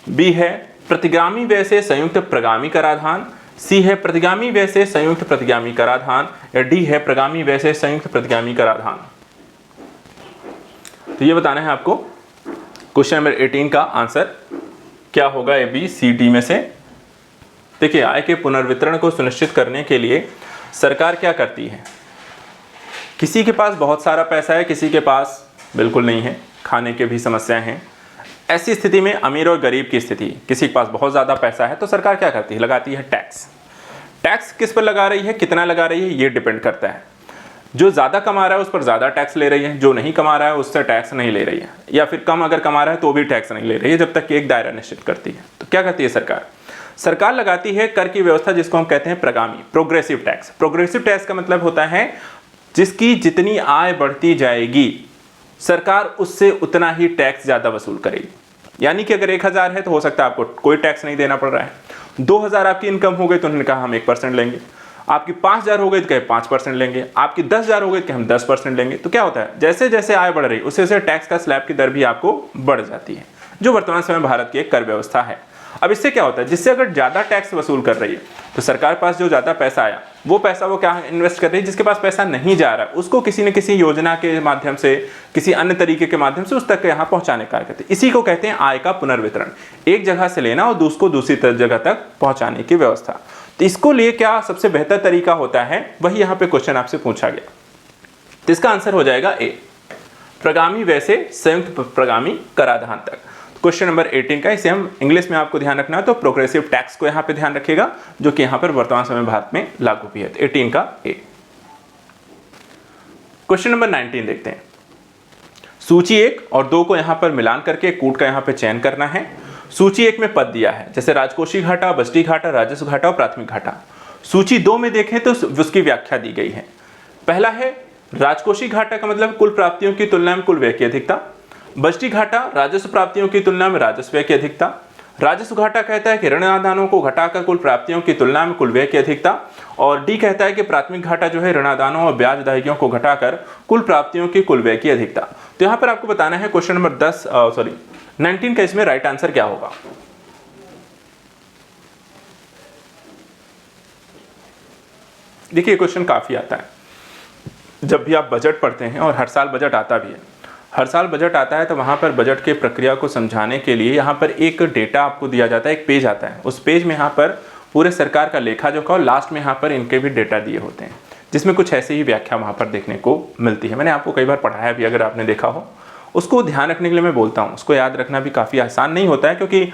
A: बी है प्रतिगामी व्यय से संयुक्त प्रगामी कराधान, सी है प्रतिगामी व्यय से संयुक्त प्रतिगामी कराधान, या डी है प्रगामी व्यय से संयुक्त प्रतिगामी कराधान। तो ये बताना है आपको क्वेश्चन नंबर 18 का आंसर क्या होगा ए बी सी डी में से? देखिए, आय के पुनर्वितरण को सुनिश्चित करने के लिए सरकार क्या करती है? किसी के पास बहुत सारा पैसा है, किसी के पास बिल्कुल नहीं है, खाने के भी समस्याएं हैं। ऐसी स्थिति में अमीर और गरीब की स्थिति, किसी के पास बहुत ज़्यादा पैसा है तो सरकार क्या करती है? लगाती है टैक्स। टैक्स किस पर लगा रही है, कितना लगा रही है, ये डिपेंड करता है। जो ज़्यादा कमा रहा है उस पर ज़्यादा टैक्स ले रही है, जो नहीं कमा रहा है उससे टैक्स नहीं ले रही है, या फिर कम अगर कमा रहा है तो भी टैक्स नहीं ले रही है, जब तक कि एक दायरा निश्चित करती है। तो क्या करती है सरकार? सरकार लगाती है कर की व्यवस्था, जिसको हम कहते हैं प्रगामी, प्रोग्रेसिव टैक्स। प्रोग्रेसिव टैक्स का मतलब होता है जिसकी जितनी आय बढ़ती जाएगी सरकार उससे उतना ही टैक्स ज़्यादा वसूल करेगी। यानी कि अगर 1000 है तो हो सकता है आपको कोई टैक्स नहीं देना पड़ रहा है। 2000 आपकी इनकम हो गई तो उन्होंने कहा हम 1% लेंगे। आपकी 5000 हो गई तो कहे 5% लेंगे। आपकी 10,000 हो गई तो हम 10% लेंगे। तो क्या होता है, जैसे जैसे आय बढ़ रही है उससे उससे टैक्स का स्लैब की दर भी आपको बढ़ जाती है, जो वर्तमान समय भारत की एक कर व्यवस्था है। अब इससे क्या होता है, जिससे अगर ज़्यादा टैक्स वसूल कर रही है तो सरकार पास जो ज़्यादा पैसा आया वो पैसा वो क्या इन्वेस्ट कर रही है, जिसके पास पैसा नहीं जा रहा है उसको किसी न किसी योजना के माध्यम से, किसी अन्य तरीके के माध्यम से उस तक यहाँ पहुँचाने का करते हैं। इसी को कहते हैं आय का पुनर्वितरण, एक जगह से लेना और उसको दूसरी जगह तक पहुँचाने की व्यवस्था। तो इसको लिए क्या सबसे बेहतर तरीका होता है, वही यहाँ पे क्वेश्चन आपसे पूछा गया। तो इसका आंसर हो जाएगा ए, प्रगामी व्यय से संयुक्त प्रगामी कराधान तक। क्वेश्चन नंबर 18 का, इसे हम इंग्लिश में आपको ध्यान रखना है तो प्रोग्रेसिव टैक्स को यहाँ पे ध्यान रखिएगा, जो कि यहाँ पर वर्तमान समय भारत में लागू भी है। 18 का ए। क्वेश्चन नंबर 19 देखते हैं। सूची 1 और 2 को यहाँ पर मिलान करके कूट का यहाँ पे चयन करना है। सूची 1 में पद दिया है, जैसे राजकोषीय घाटा, बजटीय घाटा, राजस्व घाटा और प्राथमिक घाटा। सूची 2 में देखें तो उसकी व्याख्या दी गई है। पहला है राजकोषीय घाटा का मतलब कुल प्राप्तियों की तुलना में कुल व्यय की अधिकता। बजटीय घाटा राजस्व प्राप्तियों की तुलना में राजस्व व्यय की अधिकता। राजस्व घाटा कहता है कि ऋण आदानों को घटाकर कुल प्राप्तियों की तुलना में कुल व्यय की अधिकता। और डी कहता है कि प्राथमिक घाटा जो है ऋण आदानों और ब्याज अदायगियों को घटाकर कुल प्राप्तियों की कुल व्यय की अधिकता। तो यहाँ पर आपको बताना है क्वेश्चन नंबर 19 का इसमें राइट आंसर क्या होगा। देखिए क्वेश्चन काफी आता है जब भी आप बजट पढ़ते हैं, और हर साल बजट आता भी है। हर साल बजट आता है तो वहाँ पर बजट के प्रक्रिया को समझाने के लिए यहाँ पर एक डेटा आपको दिया जाता है, एक पेज आता है। उस पेज में यहाँ पर पूरे सरकार का लेखा जोखा और लास्ट में यहाँ पर इनके भी डेटा दिए होते हैं, जिसमें कुछ ऐसे ही व्याख्या वहाँ पर देखने को मिलती है। मैंने आपको कई बार पढ़ाया भी, अगर आपने देखा हो। उसको ध्यान रखने के लिए मैं बोलता हूँ, उसको याद रखना भी काफ़ी आसान नहीं होता है, क्योंकि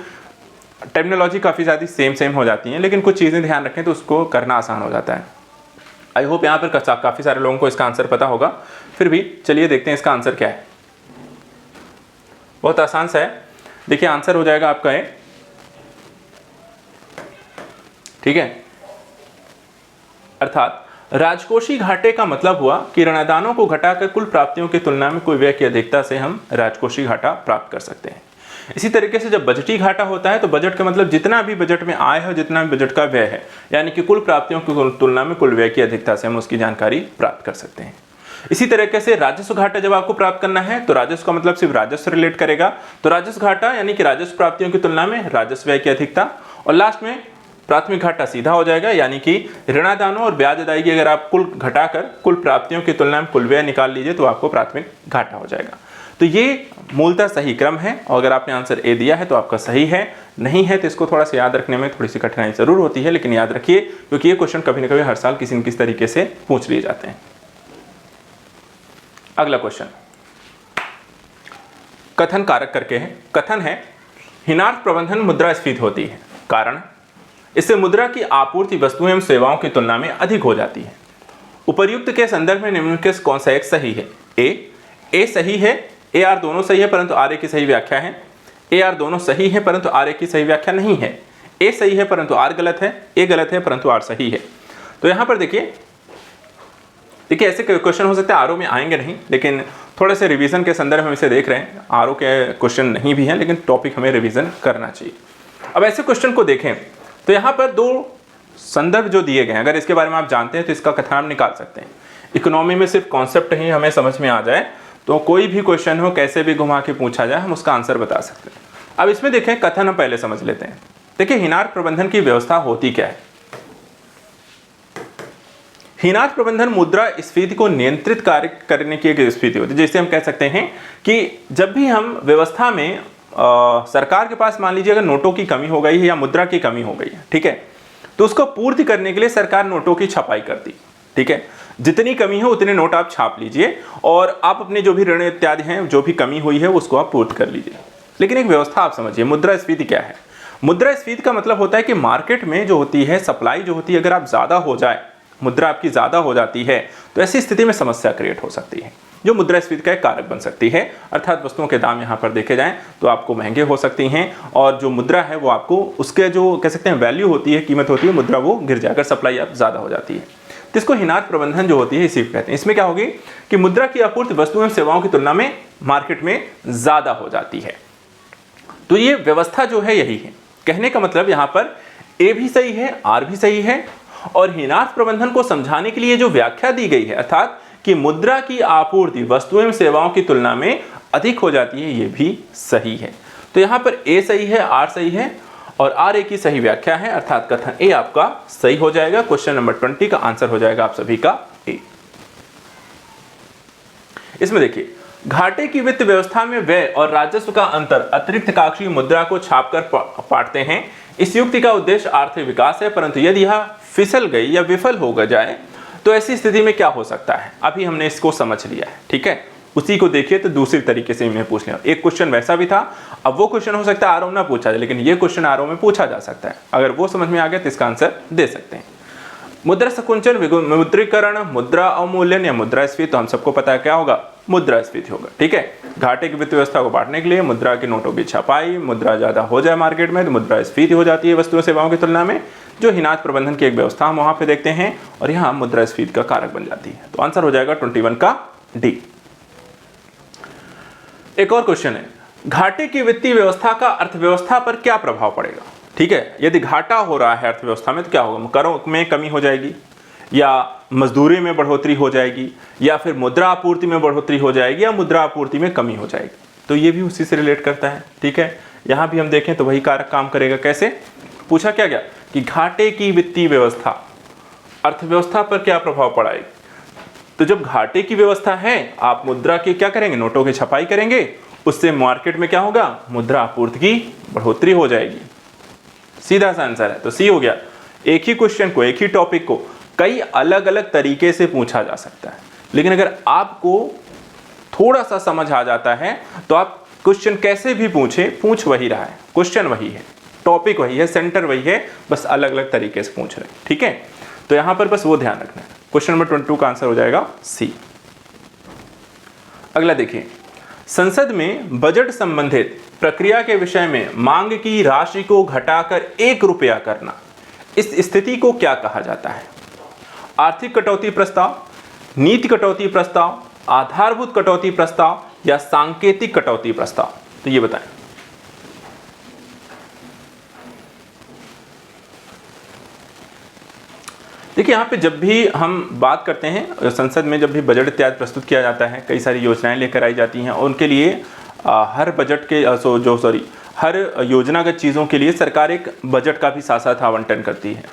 A: टर्मिनोलॉजी काफ़ी ज़्यादा सेम हो जाती हैं, लेकिन कुछ चीज़ें ध्यान रखें तो उसको करना आसान हो जाता है। आई होप यहाँ पर काफ़ी सारे लोगों को इसका आंसर पता होगा। फिर भी चलिए देखते हैं इसका आंसर क्या है। बहुत आसान सा है। देखिए आंसर हो जाएगा आपका है, ठीक है। अर्थात राजकोषीय घाटे का मतलब हुआ कि ऋणादानों को घटाकर कुल प्राप्तियों की तुलना में कुल व्यय की अधिकता से हम राजकोषीय घाटा प्राप्त कर सकते हैं। इसी तरीके से जब बजटीय घाटा होता है तो बजट का मतलब जितना भी बजट में आय है, जितना भी बजट का व्यय है, यानी कि कुल प्राप्तियों की तुलना में कुल व्यय की अधिकता से हम उसकी जानकारी प्राप्त कर सकते हैं। इसी तरीके से राजस्व घाटा जब आपको प्राप्त करना है तो राजस्व का मतलब सिर्फ राजस्व रिलेट करेगा, तो राजस्व घाटा यानी कि राजस्व प्राप्तियों की तुलना में राजस्व व्यय की अधिकता। और लास्ट में प्राथमिक घाटा सीधा हो जाएगा, यानी कि ऋणादानों और ब्याज अदायगी अगर आप कुल घटाकर कुल प्राप्तियों की तुलना में कुल व्यय निकाल लीजिए तो आपको प्राथमिक घाटा हो जाएगा। तो ये मूलतः सही क्रम है, और अगर आपने आंसर ए दिया है तो आपका सही है, नहीं है तो इसको थोड़ा सा याद रखने में थोड़ी सी कठिनाई जरूर होती है, लेकिन याद रखिए क्योंकि ये क्वेश्चन कभी ना कभी हर साल किसी न किसी तरीके से पूछ लिए जाते हैं। अगला क्वेश्चन कथन कारक करके है। कथन है हीनार्थ प्रबंधन मुद्रास्फीति होती है, कारण इससे मुद्रा की आपूर्ति वस्तुओं एवं सेवाओं की तुलना में अधिक हो जाती है। उपर्युक्त के संदर्भ में निम्नलिखित कौन सा एक सही है? ए सही है, ए आर दोनों सही है परंतु आर ए की सही व्याख्या है। ए आर दोनों सही है परंतु आर ए की सही व्याख्या नहीं है। ए सही है परंतु आर गलत है, ए गलत है परंतु आर सही है। तो यहां पर देखिए ऐसे क्वेश्चन हो सकते हैं आरओ में आएंगे नहीं, लेकिन थोड़े से रिवीजन के संदर्भ में इसे देख रहे हैं। आरओ के क्वेश्चन नहीं भी हैं, लेकिन टॉपिक हमें रिवीजन करना चाहिए। अब ऐसे क्वेश्चन को देखें तो यहाँ पर दो संदर्भ जो दिए गए हैं, अगर इसके बारे में आप जानते हैं तो इसका कथन आप निकाल सकते हैं। इकोनॉमी में सिर्फ कॉन्सेप्ट ही हमें समझ में आ जाए तो कोई भी क्वेश्चन हो कैसे भी घुमा के पूछा जाए हम उसका आंसर बता सकते हैं। अब इसमें देखें कथन हम पहले समझ लेते हैं। देखिए हीनार्थ प्रबंधन की व्यवस्था होती क्या है? हीनार्थ प्रबंधन मुद्रा स्फीति को नियंत्रित कार्य करने की एक स्फीति होती है। जैसे हम कह सकते हैं कि जब भी हम व्यवस्था में सरकार के पास मान लीजिए अगर नोटों की कमी हो गई है या मुद्रा की कमी हो गई है, ठीक है, तो उसको पूर्ति करने के लिए सरकार नोटों की छपाई करती, ठीक है। जितनी कमी है उतने नोट आप छाप लीजिए और आप अपने जो भी ऋण इत्यादि हैं, जो भी कमी हुई है उसको आप पूर्ति कर लीजिए। लेकिन एक व्यवस्था आप समझिए, मुद्रास्फीति क्या है? मुद्रास्फीति का मतलब होता है कि मार्केट में जो होती है सप्लाई जो होती है, अगर आप ज़्यादा हो जाए, मुद्रा आपकी ज़्यादा हो जाती है, तो ऐसी स्थिति में समस्या क्रिएट हो सकती है, जो मुद्रास्फीति का एक कारक बन सकती है। अर्थात वस्तुओं के दाम यहाँ पर देखे जाएं तो आपको महंगे हो सकती हैं और जो मुद्रा है वो आपको उसके जो कह सकते हैं वैल्यू होती है, कीमत होती है, मुद्रा वो गिर जाकर सप्लाई अब ज़्यादा हो जाती है। तो इसको हिनात प्रबंधन जो होती है इसी को कहते हैं। इसमें क्या होगी कि मुद्रा की आपूर्ति वस्तुओं एवं सेवाओं की तुलना में मार्केट में ज़्यादा हो जाती है। तो ये व्यवस्था जो है यही है। कहने का मतलब यहाँ पर ए भी सही है, आर भी सही है, और हिनात प्रबंधन को समझाने के लिए जो व्याख्या दी गई है, अर्थात कि मुद्रा की आपूर्ति वस्तुओं एवं सेवाओं की तुलना में अधिक हो जाती है, ये भी सही है। तो यहाँ पर ए सही है, आर सही है और आर ए की सही व्याख्या है, अर्थात कथन ए आपका सही हो जाएगा। क्वेश्चन नंबर 20 का आंसर हो जाएगा आप सभी का ए। इसमें देखिए, घाटे की वित्त व्यवस्था में व्यय और राजस्व का अंतर अतिरिक्त काक्षी मुद्रा को छापकर पाटते हैं। इस युक्ति का उद्देश्य आर्थिक विकास है, परंतु यदि यह फिसल गई या विफल हो जाए तो ऐसी स्थिति में क्या हो सकता है? अभी हमने इसको समझ लिया है, ठीक है। उसी को देखिए तो दूसरी तरीके से मैं पूछ लिया। एक क्वेश्चन वैसा भी था, अब वो क्वेश्चन हो सकता है आरओ ना पूछा जाए, लेकिन ये क्वेश्चन आरओ में पूछा जा सकता है। अगर वो समझ में आ गया तो इसका आंसर दे सकते हैं। मुद्रा संकुचन, विमुद्रीकरण, मुद्रा अवमूल्यन या मुद्रास्फीति, तो हम सबको पता है क्या होगा, मुद्रास्फीति होगा, ठीक है। घाटे की वित्त व्यवस्था को बांटने के लिए मुद्रा के नोटों की छपाई, मुद्रा ज्यादा हो जाए मार्केट में तो मुद्रास्फीति हो जाती है वस्तुओं सेवाओं की तुलना में, जो हिनात प्रबंधन की एक व्यवस्था हम वहां पे देखते हैं, और यहाँ मुद्रास्फीति का कारक बन जाती है। तो आंसर हो जाएगा 21 का डी। एक और क्वेश्चन है, घाटे की वित्तीय व्यवस्था का अर्थव्यवस्था पर क्या प्रभाव पड़ेगा? ठीक है, यदि घाटा हो रहा है अर्थव्यवस्था में तो क्या होगा? करों में कमी हो जाएगी, या मजदूरी में बढ़ोतरी हो जाएगी, या फिर मुद्रा आपूर्ति में बढ़ोतरी हो जाएगी, या मुद्रा आपूर्ति में कमी हो जाएगी। तो ये भी उसी से रिलेट करता है, ठीक है। यहाँ भी हम देखें तो वही कारक काम करेगा। कैसे? पूछा क्या गया कि घाटे की वित्तीय व्यवस्था अर्थव्यवस्था पर क्या प्रभाव पड़ाएगी। तो जब घाटे की व्यवस्था है, आप मुद्रा की क्या करेंगे, नोटों की छपाई करेंगे, उससे मार्केट में क्या होगा, मुद्रा आपूर्ति की बढ़ोतरी हो जाएगी। सीधा सा आंसर है, तो सी हो गया। एक ही क्वेश्चन को, एक ही टॉपिक को कई अलग अलग तरीके से पूछा जा सकता है, लेकिन अगर आपको थोड़ा सा समझ आ जाता है तो आप क्वेश्चन कैसे भी पूछ वही रहा है, क्वेश्चन वही है, टॉपिक वही है, सेंटर वही है, बस अलग अलग तरीके से पूछ रहे हैं, ठीक है। तो यहां पर बस वो ध्यान रखना है। क्वेश्चन नंबर 22 का आंसर हो जाएगा सी। अगला देखिए, संसद में बजट संबंधित प्रक्रिया के विषय में मांग की राशि को घटाकर 1 रुपया करना, इस स्थिति को क्या कहा जाता है? आर्थिक कटौती प्रस्ताव, नीति कटौती प्रस्ताव, आधारभूत कटौती प्रस्ताव या सांकेतिक कटौती प्रस्ताव? तो ये बताएं। देखिए, यहाँ पे जब भी हम बात करते हैं, संसद में जब भी बजट इत्यादि प्रस्तुत किया जाता है, कई सारी योजनाएं लेकर आई जाती हैं और उनके लिए हर बजट के हर योजनागत चीज़ों के लिए सरकार एक बजट का भी साथ साथ आवंटन करती है,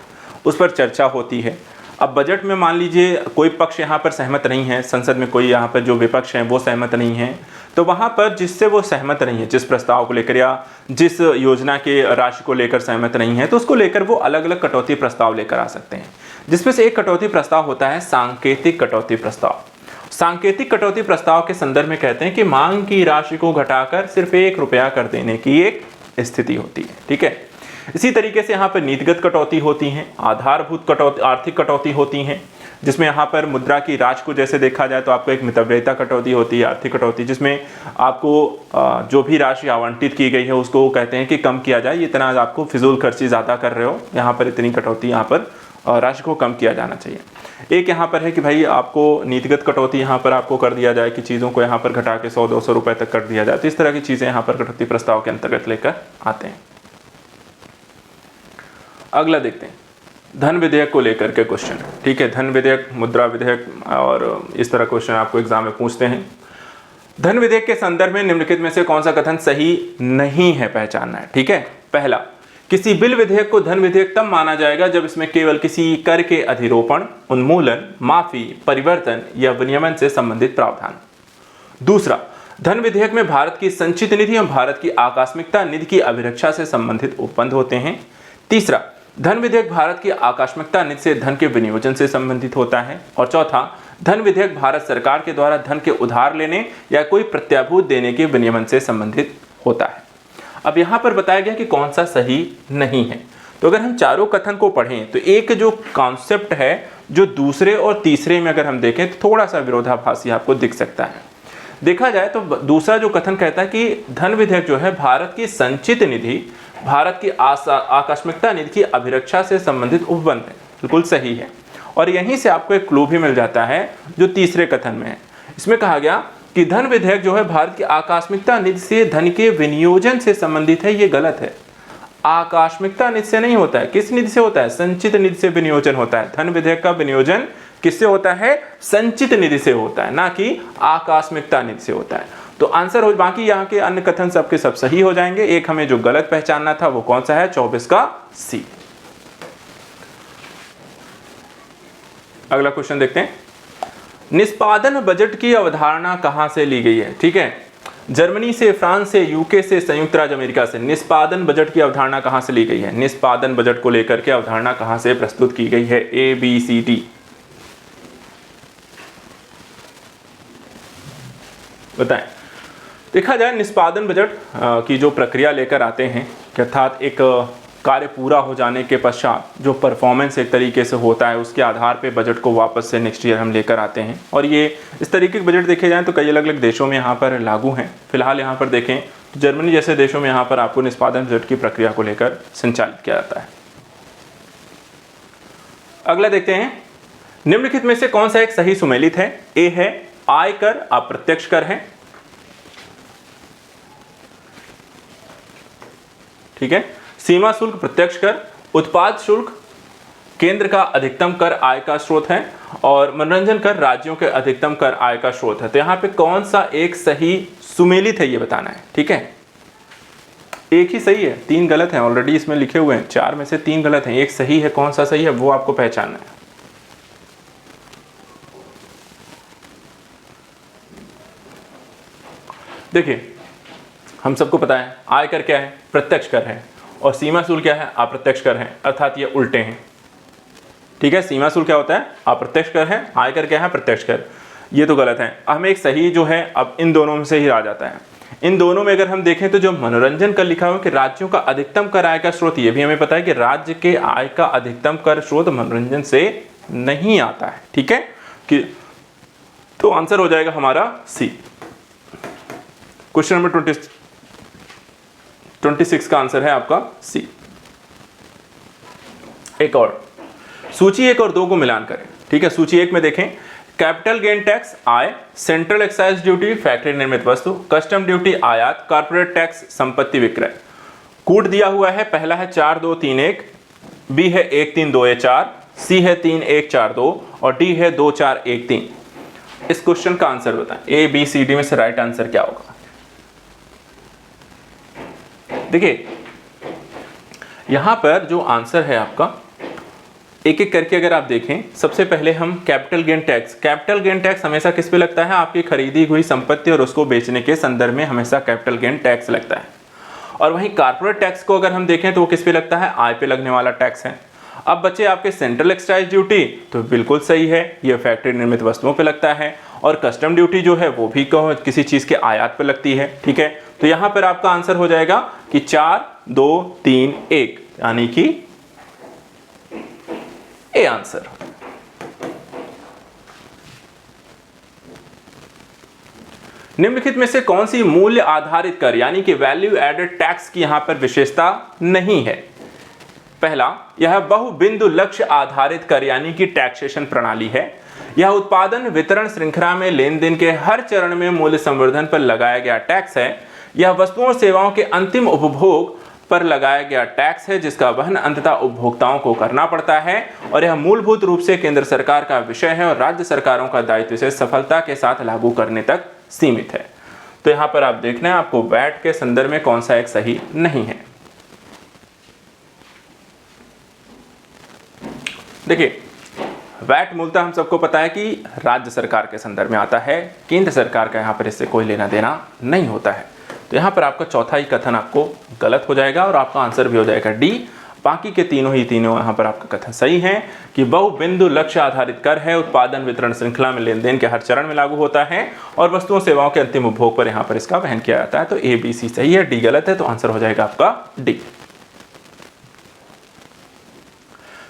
A: उस पर चर्चा होती है। अब बजट में मान लीजिए कोई पक्ष यहाँ पर सहमत नहीं है, संसद में कोई यहाँ पर जो विपक्ष हैं वो सहमत नहीं है, तो वहाँ पर जिससे वो सहमत नहीं है, जिस प्रस्ताव को लेकर या जिस योजना के राशि को लेकर सहमत नहीं है, तो उसको लेकर वो अलग अलग कटौती प्रस्ताव लेकर आ सकते हैं, जिसमें से एक कटौती प्रस्ताव होता है सांकेतिक कटौती प्रस्ताव। सांकेतिक कटौती प्रस्ताव के संदर्भ में कहते हैं कि मांग की राशि को घटाकर सिर्फ 1 रुपया कर देने की एक स्थिति होती है, ठीक है। इसी तरीके से यहाँ पर नीतिगत कटौती होती हैं, आधारभूत कटौती, आर्थिक कटौती होती हैं, जिसमें यहाँ पर मुद्रा की राशि को जैसे देखा जाए तो आपको एक मितव्ययिता कटौती होती है, आर्थिक कटौती, जिसमें आपको जो भी राशि आवंटित की गई है उसको कहते हैं कि कम किया जाए, इतना आपको फिजूल खर्ची ज़्यादा कर रहे हो, यहाँ पर इतनी कटौती, यहाँ पर राशि को कम किया जाना चाहिए। एक यहाँ पर है कि भाई आपको नीतिगत कटौती यहाँ पर आपको कर दिया जाए कि चीज़ों को यहाँ पर घटा के 100-200 रुपये तक कर दिया जाए, तो इस तरह की चीज़ें यहाँ पर कटौती प्रस्ताव के अंतर्गत लेकर आते हैं। अगला देखते हैं, धन विधेयक को लेकर के क्वेश्चन, ठीक है। धन विधेयक, मुद्रा विधेयक और इस तरह क्वेश्चन आपको एग्जाम में पूछते हैं। धन विधेयक के संदर्भ में निम्नलिखित में से कौन सा कथन सही नहीं है पहचानना है, ठीक है। पहला, किसी बिल विधेयक को धन विधेयक तब माना जाएगा जब इसमें केवल किसी कर के अधिरोपण, उन्मूलन, माफी, परिवर्तन या विनियमन से संबंधित प्रावधान। दूसरा, धन विधेयक में भारत की संचित निधि एवं भारत की आकस्मिकता निधि की अभिरक्षा से संबंधित उपबंध होते हैं। तीसरा, धन विधेयक भारत की आकस्मिकता निधि से धन के विनियोजन से संबंधित होता है। और चौथा, धन विधेयक भारत सरकार के द्वारा धन के उधार लेने या कोई प्रत्याभूत देने के विनियमन से संबंधित होता है। अब यहाँ पर बताया गया कि कौन सा सही नहीं है। तो अगर हम चारों कथन को पढ़ें तो एक जो कॉन्सेप्ट है जो दूसरे और तीसरे में अगर हम देखें तो थोड़ा सा विरोधाभासी आपको दिख सकता है। देखा जाए तो दूसरा जो कथन कहता है कि धन विधेयक जो है भारत की संचित निधि, भारत की आकस्मिकता निधि की अभिरक्षा से संबंधित उपबंध है, बिल्कुल सही है। और यहीं से आपको एक क्लू भी मिल जाता है जो तीसरे कथन में है। इसमें कहा गया कि धन विधेयक जो है भारत की आकस्मिकता निधि से धन के विनियोजन से संबंधित है, ये गलत है। आकस्मिकता निधि से नहीं होता है। किस निधि से होता है? संचित निधि से विनियोजन होता है। धन विधेयक का विनियोजन किससे होता है? संचित निधि से होता है, ना कि आकस्मिकता निधि से होता है। तो आंसर हो, बाकी यहाँ के अन्य कथन सबके सब सही हो जाएंगे। एक हमें जो गलत पहचानना था वो कौन सा है? 24 का सी। अगला क्वेश्चन देखते हैं। निष्पादन बजट की अवधारणा कहां से ली गई है? ठीक है, जर्मनी से, फ्रांस से, यूके से, संयुक्त राज्य अमेरिका से। निष्पादन बजट की अवधारणा कहां से ली गई है? निष्पादन बजट को लेकर के अवधारणा कहां से प्रस्तुत की गई है? ए, बी, सी, डी बताएं। देखा जाए निष्पादन बजट की जो प्रक्रिया लेकर आते हैं, अर्थात एक कार्य पूरा हो जाने के पश्चात जो परफॉर्मेंस एक तरीके से होता है उसके आधार पे बजट को वापस से नेक्स्ट ईयर हम लेकर आते हैं। और ये इस तरीके के बजट देखे जाएं तो कई अलग अलग देशों में यहाँ पर लागू हैं। फिलहाल यहाँ पर देखें तो जर्मनी जैसे देशों में यहाँ पर आपको निष्पादन बजट की प्रक्रिया को लेकर संचालित किया जाता है। अगला देखते हैं, निम्नलिखित में से कौन सा एक सही सुमेलित है? ए है आयकर अप्रत्यक्ष कर है, ठीक है। सीमा शुल्क प्रत्यक्ष कर, उत्पाद शुल्क केंद्र का अधिकतम कर आय का स्रोत है, और मनोरंजन कर राज्यों के अधिकतम कर आय का स्रोत है। तो यहां पे कौन सा एक सही सुमेलित है ये बताना है, ठीक है। एक ही सही है, 3 गलत हैं ऑलरेडी इसमें लिखे हुए हैं। 4 में से 3 गलत हैं, एक सही है। कौन सा सही है वो आपको पहचानना है। देखिए, हम सबको पता है आयकर क्या है? प्रत्यक्ष कर है। और सीमा शुल्क क्या है? अप्रत्यक्ष कर है। अर्थात ये उल्टे हैं, ठीक है। सीमा शुल्क क्या होता है? अप्रत्यक्ष कर है। आयकर क्या है? प्रत्यक्ष कर। ये तो गलत है। हमें एक सही जो है अब इन दोनों में से ही आ जाता है। इन दोनों में अगर हम देखें तो जो मनोरंजन कर लिखा हुआ कि राज्यों का अधिकतम कर आय का स्रोत, ये भी हमें पता है कि राज्य के आय का अधिकतम कर स्रोत मनोरंजन से नहीं आता है, ठीक है। कि तो आंसर हो जाएगा हमारा सी। क्वेश्चन नंबर 26 का आंसर है आपका सी। एक और सूची 1 और 2 को मिलान करें, ठीक है। सूची 1 में देखें, कैपिटल गेन टैक्स आय, सेंट्रल एक्साइज ड्यूटी फैक्ट्री निर्मित वस्तु, कस्टम ड्यूटी आयात, कॉर्पोरेट टैक्स संपत्ति विक्रय। कूट दिया हुआ है, पहला है 4 2 3 1, बी है 1 3 2 4, सी है 3 1 4 2 और डी है 2 4 1 3। इस क्वेश्चन का आंसर बताएं। ए, बी, सी, डी में से राइट आंसर क्या होगा? देखिए, यहां पर जो आंसर है आपका, एक एक करके अगर आप देखें, सबसे पहले हम कैपिटल गेन टैक्स हमेशा किस पे लगता है? आपकी खरीदी हुई संपत्ति और उसको बेचने के संदर्भ में हमेशा कैपिटल गेन टैक्स लगता है। और वहीं कॉर्पोरेट टैक्स को अगर हम देखें तो वो किस पे लगता है? आय पे लगने वाला टैक्स है। अब बचे आपके सेंट्रल एक्साइज ड्यूटी, तो बिल्कुल सही है, ये फैक्ट्री निर्मित वस्तुओं पे लगता है। और कस्टम ड्यूटी जो है वो भी किसी चीज के आयात पे लगती है, ठीक है। तो यहां पर आपका आंसर हो जाएगा कि 4 2 3 1, यानी कि ए आंसर। निम्नलिखित में से कौन सी मूल्य आधारित कर यानी कि वैल्यू एडेड टैक्स की यहां पर विशेषता नहीं है? पहला, यह बहुबिंदु लक्ष्य आधारित कर यानी कि टैक्सेशन प्रणाली है। यह उत्पादन वितरण श्रृंखला में लेन देन के हर चरण में मूल्य संवर्धन पर लगाया गया टैक्स है। यह वस्तुओं और सेवाओं के अंतिम उपभोग पर लगाया गया टैक्स है जिसका वहन अंततः उपभोक्ताओं को करना पड़ता है। और यह मूलभूत रूप से केंद्र सरकार का विषय है और राज्य सरकारों का दायित्व इसे सफलता के साथ लागू करने तक सीमित है। तो यहां पर आप देखना है आपको वैट के संदर्भ में कौन सा एक सही नहीं है। देखिए, वैट मूलतः हम सबको पता है कि राज्य सरकार के संदर्भ में आता है, केंद्र सरकार का यहाँ पर इससे कोई लेना देना नहीं होता है। तो यहाँ पर आपका चौथा ही कथन आपको गलत हो जाएगा और आपका आंसर भी हो जाएगा डी। बाकी के तीनों यहाँ पर आपका कथन सही है कि बहुबिंदु लक्ष्य आधारित कर है, उत्पादन वितरण श्रृंखला में लेन देन के हर चरण में लागू होता है और वस्तुओं सेवाओं के अंतिम उपभोग पर यहाँ पर इसका वहन किया जाता है। तो ए बी सी सही है, डी गलत है, तो आंसर हो जाएगा आपका डी।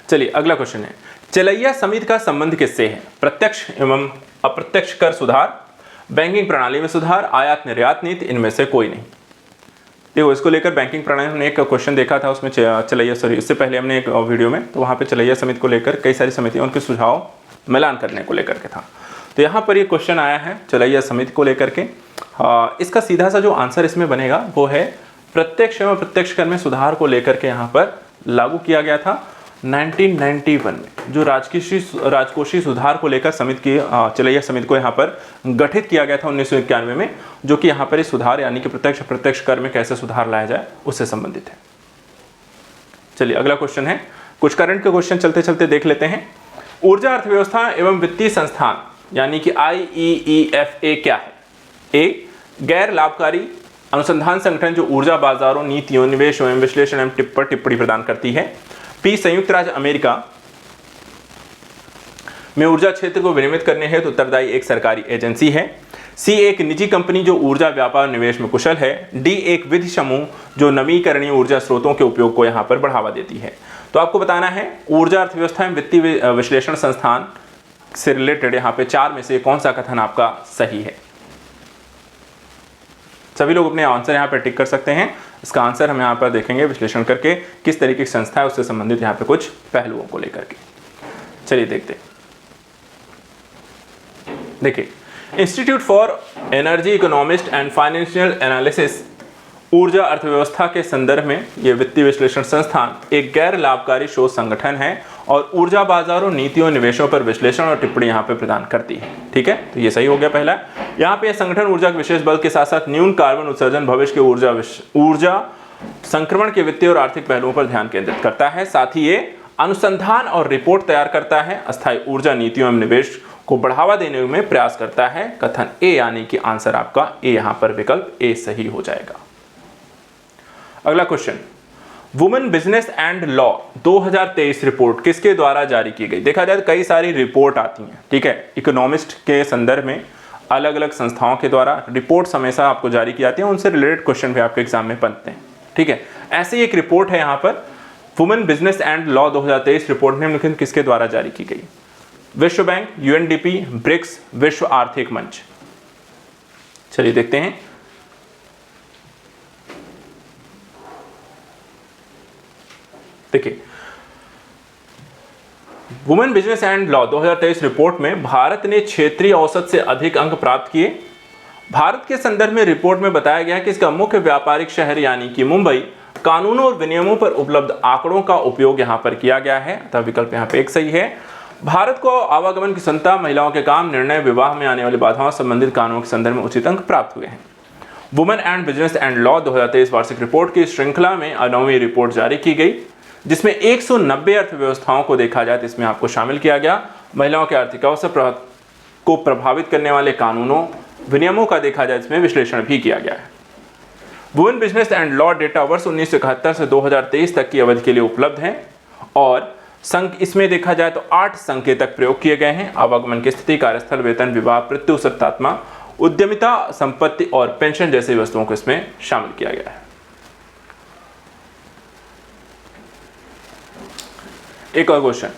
A: चलिए अगला क्वेश्चन है, चलैया समिति का संबंध किससे है? प्रत्यक्ष एवं अप्रत्यक्ष कर सुधार, बैंकिंग प्रणाली में सुधार, आयात निर्यात नीति, इनमें से कोई नहीं। देखो इसको लेकर बैंकिंग प्रणाली हमने एक क्वेश्चन देखा था, उसमें चलैया इससे पहले हमने एक वीडियो में, तो वहाँ पे चलैया समिति को लेकर कई सारी समितियाँ उनके सुझाव मिलान करने को लेकर के था। तो यहाँ पर ये क्वेश्चन आया है चलैया समिति को लेकर के। इसका सीधा सा जो आंसर इसमें बनेगा वो है प्रत्यक्ष एवं प्रत्यक्ष कर में सुधार को लेकर के यहाँ पर लागू किया गया था 1991 में। जो राजकोषीय सुधार को लेकर समिति की चलैया समिति को यहाँ पर गठित किया गया था 1991 में, जो कि यहाँ पर इस सुधार यानी कि प्रत्यक्ष अप्रत्यक्ष कर में कैसे सुधार लाया जाए उससे संबंधित है। चलिए अगला क्वेश्चन है, कुछ करंट के क्वेश्चन चलते चलते देख लेते हैं। ऊर्जा अर्थव्यवस्था एवं वित्तीय संस्थान यानी कि IEEFA क्या है? ए, गैर लाभकारी अनुसंधान संगठन जो ऊर्जा बाजारों, नीतियों, निवेश एवं विश्लेषण एवं टिप्पणी प्रदान करती है। पी, संयुक्त राज्य अमेरिका में ऊर्जा क्षेत्र को विनियमित करने हेतु उत्तरदायी एक सरकारी एजेंसी है। सी, एक निजी कंपनी जो ऊर्जा व्यापार निवेश में कुशल है। डी, एक विधि समूह जो नवीकरणीय ऊर्जा स्रोतों के उपयोग को यहाँ पर बढ़ावा देती है। तो आपको बताना है ऊर्जा अर्थव्यवस्था एवं वित्तीय विश्लेषण संस्थान से रिलेटेड यहाँ पे चार में से कौन सा कथन आपका सही है? सभी लोग अपने आंसर यहाँ पर टिक कर सकते हैं। इसका आंसर हम यहाँ पर देखेंगे विश्लेषण करके किस तरीके की संस्था है उससे संबंधित यहाँ पे कुछ पहलुओं को लेकर के। चलिए देखते हैं। देखिए, institute for energy economist and financial analysis ऊर्जा अर्थव्यवस्था के संदर्भ में यह वित्तीय विश्लेषण संस्थान एक गैर लाभकारी शोध संगठन है और ऊर्जा बाजारों, नीतियों, निवेशों पर विश्लेषण और टिप्पणी यहाँ पे प्रदान करती है। ठीक है, तो ये सही हो गया पहला। यहाँ पे यह संगठन ऊर्जा के विशेष बल के साथ साथ न्यून कार्बन उत्सर्जन, भविष्य के ऊर्जा संक्रमण के वित्तीय और आर्थिक पहलुओं पर ध्यान केंद्रित करता है। साथ ही ये अनुसंधान और रिपोर्ट तैयार करता है, अस्थायी ऊर्जा नीतियों एवं निवेश को बढ़ावा देने में प्रयास करता है। कथन ए यानी कि आंसर आपका ए, यहाँ पर विकल्प ए सही हो जाएगा। अगला question, women business and law 2023 report किसके द्वारा जारी की गई? देखा जाए तो कई सारी रिपोर्ट आती हैं, ठीक है, इकोनॉमिस्ट के संदर्भ में अलग अलग संस्थाओं के द्वारा रिपोर्ट्स हमेशा आपको जारी की जाती हैं, उनसे रिलेटेड क्वेश्चन भी आपके एग्जाम में बनते हैं। ठीक है, ऐसे ही एक रिपोर्ट है यहाँ पर women business and law 2023 report निम्नलिखित किसके द्वारा जारी की गई? विश्व बैंक, UNDP, ब्रिक्स, विश्व आर्थिक मंच। चलिए देखते हैं। देखिए, women business and law 2023 report में भारत ने क्षेत्रीय औसत से अधिक अंक प्राप्त किए। भारत के संदर्भ में रिपोर्ट में बताया गया कि इसका मुख्य व्यापारिक शहर यानी कि मुंबई कानूनों और विनियमों पर उपलब्ध आंकड़ों का उपयोग यहां पर किया गया है, अतः विकल्प यहां पे एक सही है। भारत को आवागमन की स्वतंत्रता, महिलाओं के काम, निर्णय, विवाह में आने वाली बाधाओं संबंधित कानूनों के संदर्भ में उचित अंक प्राप्त हुए हैं। Women and business and law 2023 वार्षिक रिपोर्ट की श्रृंखला में 9वीं रिपोर्ट जारी की गई, जिसमें 190 अर्थव्यवस्थाओं को देखा जाए तो इसमें आपको शामिल किया गया। महिलाओं के आर्थिक अवसर को प्रभावित करने वाले कानूनों, विनियमों का देखा जाए इसमें विश्लेषण भी किया गया है। Women business and law data वर्ष 1971 से 2023 तक की अवधि के लिए उपलब्ध है और इसमें देखा जाए तो 8 संकेतक प्रयोग किए गए हैं। आवागमन की स्थिति, कार्यस्थल, वेतन, विवाह, मृत्यु, सत्तात्मा, उद्यमिता, संपत्ति और पेंशन जैसी वस्तुओं को इसमें शामिल किया गया है। एक और question,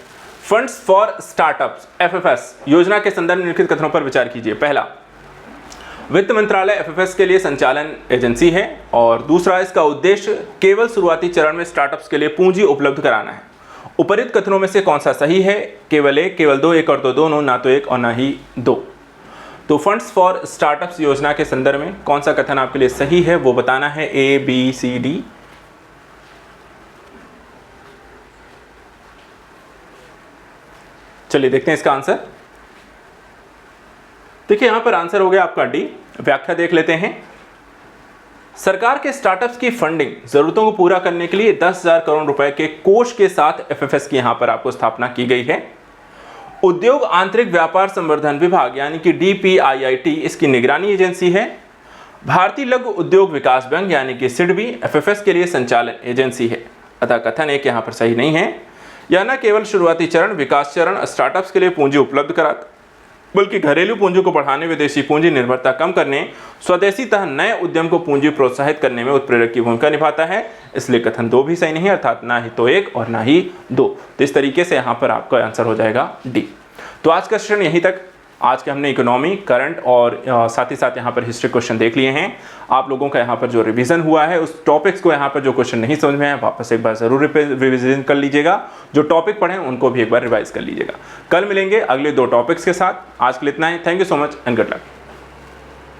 A: funds for startups FFS योजना के संदर्भ में निम्नलिखित कथनों पर विचार कीजिए। पहला, वित्त मंत्रालय FFS के लिए संचालन एजेंसी है और दूसरा, इसका उद्देश्य केवल शुरुआती चरण में स्टार्टअप्स के लिए पूंजी उपलब्ध कराना है। उपरोक्त कथनों में से कौन सा सही है? केवल एक, केवल दो, एक और दो, दोनों, ना तो एक और ना ही दो। तो फंड्स फॉर स्टार्टअप्स योजना के संदर्भ में कौन सा कथन आपके लिए सही है वो बताना है, A, B, C, D। चलिए देखते हैं इसका आंसर। देखिए यहां पर आंसर हो गया आपका डी। व्याख्या देख लेते हैं। सरकार के स्टार्टअप्स की फंडिंग जरूरतों को पूरा करने के लिए 10,000 करोड़ रुपए के कोष के साथ FFS की यहां पर आपको स्थापना की गई है। उद्योग आंतरिक व्यापार संवर्धन विभाग यानी कि DPIIT इसकी निगरानी एजेंसी है। भारतीय लघु उद्योग विकास बैंक यानी कि सिडबी FFS के लिए संचालन एजेंसी है। अतः कथन एक यहाँ पर सही नहीं है। यह न केवल शुरुआती चरण विकास चरण स्टार्टअप्स के लिए पूंजी उपलब्ध कराता बल्कि घरेलू पूंजी को बढ़ाने, विदेशी पूंजी निर्भरता कम करने, स्वदेशी तथा नए उद्यम को पूंजी प्रोत्साहित करने में उत्प्रेरक की भूमिका निभाता है। इसलिए कथन 2 भी सही नहीं है, अर्थात ना ही तो 1 और ना ही 2। तो इस तरीके से यहाँ पर आपका आंसर हो जाएगा D। तो आज का सेशन यहीं तक। आज के हमने इकोनॉमी, करंट और साथ ही साथ यहाँ पर हिस्ट्री क्वेश्चन देख लिए हैं। आप लोगों का यहाँ पर जो रिवीजन हुआ है उस टॉपिक्स को यहाँ पर जो क्वेश्चन नहीं समझ में आए वापस एक बार जरूर रिवीजन कर लीजिएगा। जो टॉपिक पढ़े उनको भी एक बार रिवाइज कर लीजिएगा। कल मिलेंगे अगले 2 टॉपिक्स के साथ। आज के लिए इतना ही। Thank you so much and good luck.